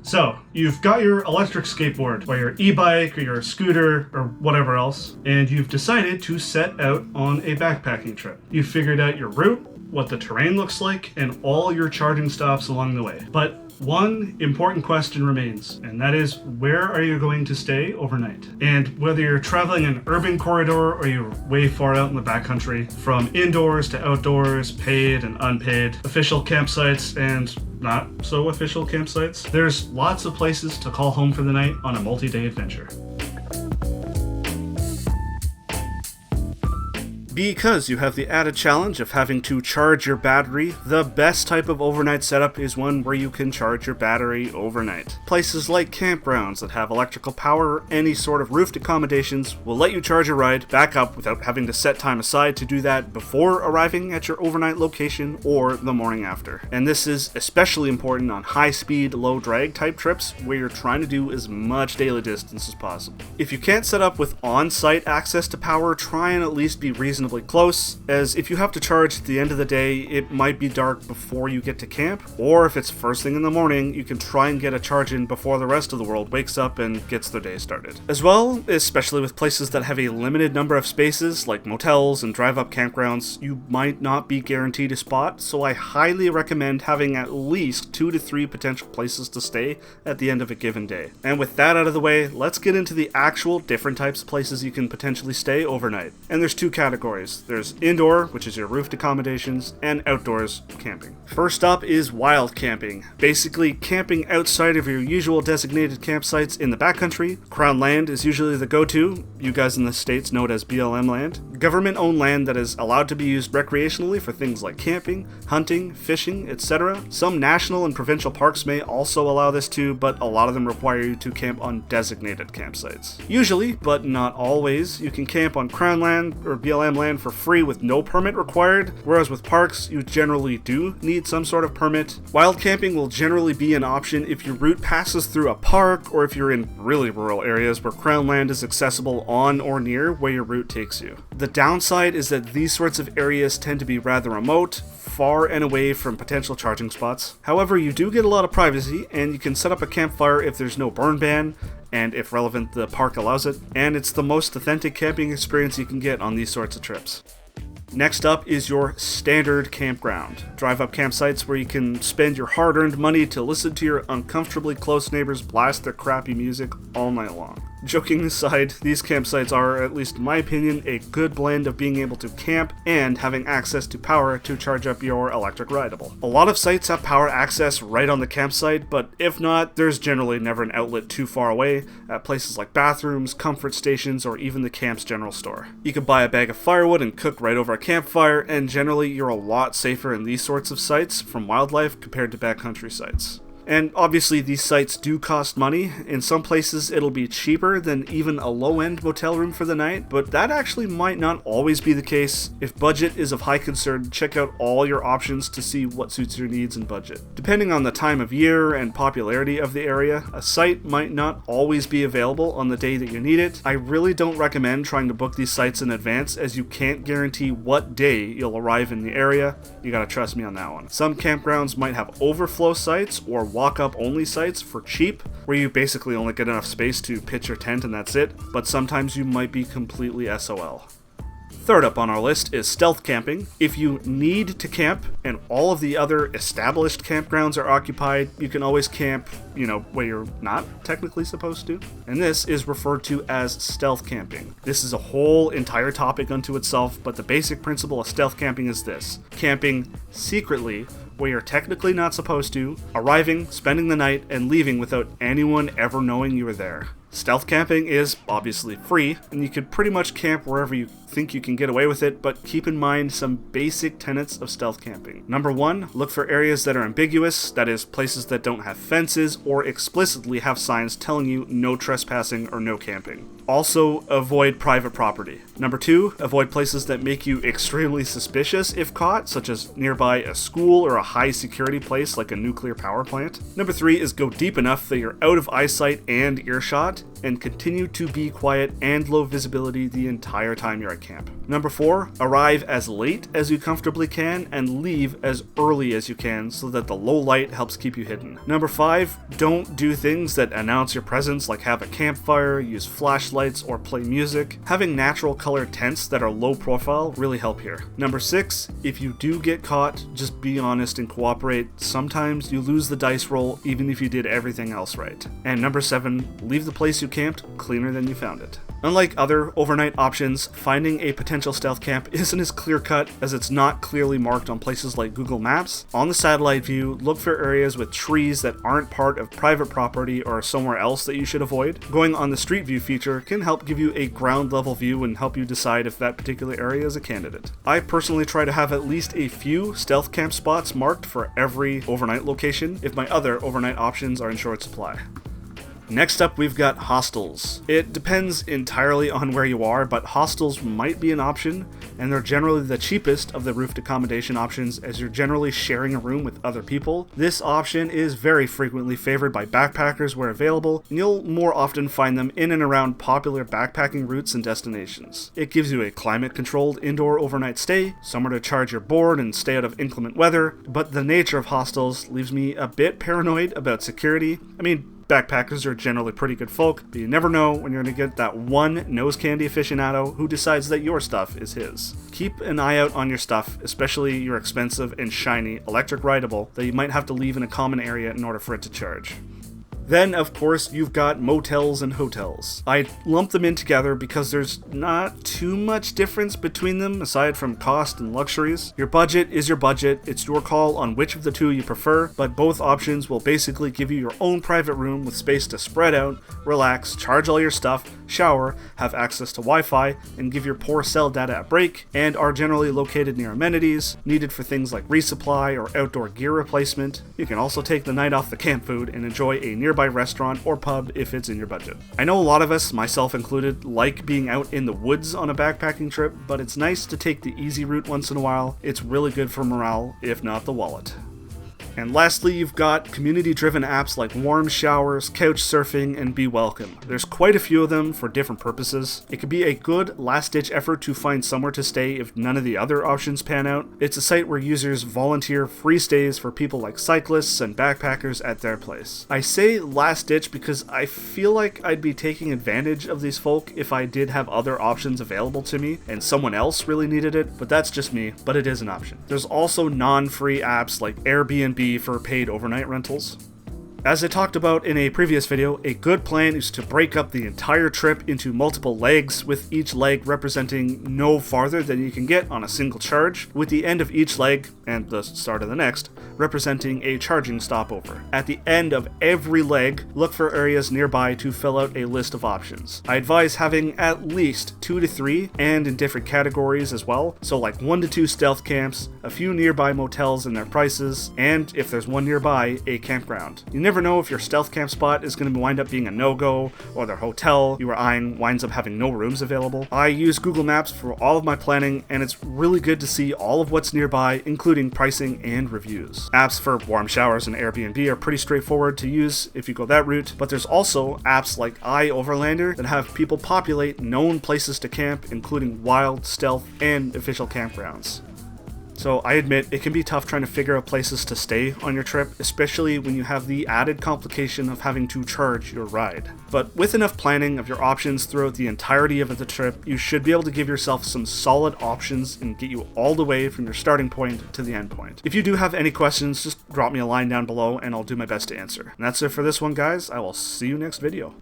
So, you've got your electric skateboard, or your e-bike, or your scooter, or whatever else, and you've decided to set out on a backpacking trip. You've figured out your route, what the terrain looks like, and all your charging stops along the way. But one important question remains, and that is, where are you going to stay overnight? And whether you're traveling an urban corridor or you're way far out in the backcountry, from indoors to outdoors, paid and unpaid, official campsites and not so official campsites, there's lots of places to call home for the night on a multi-day adventure. Because you have the added challenge of having to charge your battery, the best type of overnight setup is one where you can charge your battery overnight. Places like campgrounds that have electrical power or any sort of roofed accommodations will let you charge your ride back up without having to set time aside to do that before arriving at your overnight location or the morning after. And this is especially important on high-speed, low-drag type trips where you're trying to do as much daily distance as possible. If you can't set up with on-site access to power, try and at least be reasonably close, as if you have to charge at the end of the day, it might be dark before you get to camp, or if it's first thing in the morning, you can try and get a charge in before the rest of the world wakes up and gets their day started. As well, especially with places that have a limited number of spaces, like motels and drive-up campgrounds, you might not be guaranteed a spot, so I highly recommend having at least 2 to 3 potential places to stay at the end of a given day. And with that out of the way, let's get into the actual different types of places you can potentially stay overnight. And there's 2 categories. There's indoor, which is your roofed accommodations, and outdoors camping. First up is wild camping. Basically, camping outside of your usual designated campsites in the backcountry. Crown land is usually the go-to. You guys in the States know it as BLM land. Government-owned land that is allowed to be used recreationally for things like camping, hunting, fishing, etc. Some national and provincial parks may also allow this too, but a lot of them require you to camp on designated campsites. Usually, but not always, you can camp on Crown land or BLM land for free with no permit required, whereas with parks, you generally do need some sort of permit. Wild camping will generally be an option if your route passes through a park, or if you're in really rural areas where Crown land is accessible on or near where your route takes you. The downside is that these sorts of areas tend to be rather remote, far and away from potential charging spots. However, you do get a lot of privacy, and you can set up a campfire if there's no burn ban, and if relevant, the park allows it, and it's the most authentic camping experience you can get on these sorts of trips. Next up is your standard campground. Drive-up campsites where you can spend your hard-earned money to listen to your uncomfortably close neighbors blast their crappy music all night long. Joking aside, these campsites are, at least in my opinion, a good blend of being able to camp and having access to power to charge up your electric rideable. A lot of sites have power access right on the campsite, but if not, there's generally never an outlet too far away at places like bathrooms, comfort stations, or even the camp's general store. You can buy a bag of firewood and cook right over a campfire, and generally you're a lot safer in these sorts of sites from wildlife compared to backcountry sites. And obviously these sites do cost money. In some places it'll be cheaper than even a low-end motel room for the night, but that actually might not always be the case. If budget is of high concern, check out all your options to see what suits your needs and budget. Depending on the time of year and popularity of the area, a site might not always be available on the day that you need it. I really don't recommend trying to book these sites in advance, as you can't guarantee what day you'll arrive in the area. You gotta trust me on that one. Some campgrounds might have overflow sites or walk-up only sites for cheap, where you basically only get enough space to pitch your tent and that's it, but sometimes you might be completely SOL. Third up on our list is stealth camping. If you need to camp and all of the other established campgrounds are occupied, you can always camp, where you're not technically supposed to. And this is referred to as stealth camping. This is a whole entire topic unto itself, but the basic principle of stealth camping is this: camping secretly where you're technically not supposed to, arriving, spending the night, and leaving without anyone ever knowing you were there. Stealth camping is obviously free, and you could pretty much camp wherever you think you can get away with it, but keep in mind some basic tenets of stealth camping. Number 1, look for areas that are ambiguous, that is, places that don't have fences or explicitly have signs telling you no trespassing or no camping. Also, avoid private property. Number 2, avoid places that make you extremely suspicious if caught, such as nearby a school or a high security place like a nuclear power plant. Number 3 is go deep enough that you're out of eyesight and earshot, and continue to be quiet and low visibility the entire time you're at camp. Number 4, arrive as late as you comfortably can and leave as early as you can so that the low light helps keep you hidden. Number 5, don't do things that announce your presence, like have a campfire, use flashlights, or play music. Having natural colored tents that are low profile really help here. Number 6, if you do get caught, just be honest and cooperate. Sometimes you lose the dice roll even if you did everything else right. And number 7, leave the place you camped cleaner than you found it. Unlike other overnight options, finding a potential stealth camp isn't as clear-cut as it's not clearly marked on places like Google Maps. On the satellite view, look for areas with trees that aren't part of private property or somewhere else that you should avoid. Going on the street view feature can help give you a ground level view and help you decide if that particular area is a candidate. I personally try to have at least a few stealth camp spots marked for every overnight location if my other overnight options are in short supply. Next up, we've got hostels. It depends entirely on where you are, but hostels might be an option, and they're generally the cheapest of the roofed accommodation options as you're generally sharing a room with other people. This option is very frequently favored by backpackers where available, and you'll more often find them in and around popular backpacking routes and destinations. It gives you a climate-controlled indoor overnight stay, somewhere to charge your board and stay out of inclement weather, but the nature of hostels leaves me a bit paranoid about security. I mean, backpackers are generally pretty good folk, but you never know when you're going to get that one nose candy aficionado who decides that your stuff is his. Keep an eye out on your stuff, especially your expensive and shiny electric rideable that you might have to leave in a common area in order for it to charge. Then, of course, you've got motels and hotels. I lump them in together because there's not too much difference between them aside from cost and luxuries. Your budget is your budget. It's your call on which of the two you prefer, but both options will basically give you your own private room with space to spread out, relax, charge all your stuff, shower, have access to Wi-Fi, and give your poor cell data a break, and are generally located near amenities needed for things like resupply or outdoor gear replacement. You can also take the night off the camp food and enjoy a nearby restaurant or pub if it's in your budget. I know a lot of us, myself included, like being out in the woods on a backpacking trip, but it's nice to take the easy route once in a while. It's really good for morale, if not the wallet. And lastly, you've got community-driven apps like WarmShowers, Couchsurfing, and Be Welcome. There's quite a few of them for different purposes. It can be a good last-ditch effort to find somewhere to stay if none of the other options pan out. It's a site where users volunteer free stays for people like cyclists and backpackers at their place. I say last-ditch because I feel like I'd be taking advantage of these folk if I did have other options available to me and someone else really needed it, but that's just me, but it is an option. There's also non-free apps like AirBnB for paid overnight rentals. As I talked about in a previous video, a good plan is to break up the entire trip into multiple legs, with each leg representing no farther than you can get on a single charge, with the end of each leg, and the start of the next, representing a charging stopover. At the end of every leg, look for areas nearby to fill out a list of options. I advise having at least 2 to 3, and in different categories as well, so like 1 to 2 stealth camps, a few nearby motels and their prices, and if there's one nearby, a campground. You never know if your stealth camp spot is going to wind up being a no-go, or the hotel you are eyeing winds up having no rooms available. I use Google Maps for all of my planning, and it's really good to see all of what's nearby, including pricing and reviews. Apps for WarmShowers and Airbnb are pretty straightforward to use if you go that route, but there's also apps like iOverlander that have people populate known places to camp, including wild, stealth, and official campgrounds. So I admit it can be tough trying to figure out places to stay on your trip, especially when you have the added complication of having to charge your ride. But with enough planning of your options throughout the entirety of the trip, you should be able to give yourself some solid options and get you all the way from your starting point to the end point. If you do have any questions, just drop me a line down below and I'll do my best to answer. And that's it for this one, guys. I will see you next video.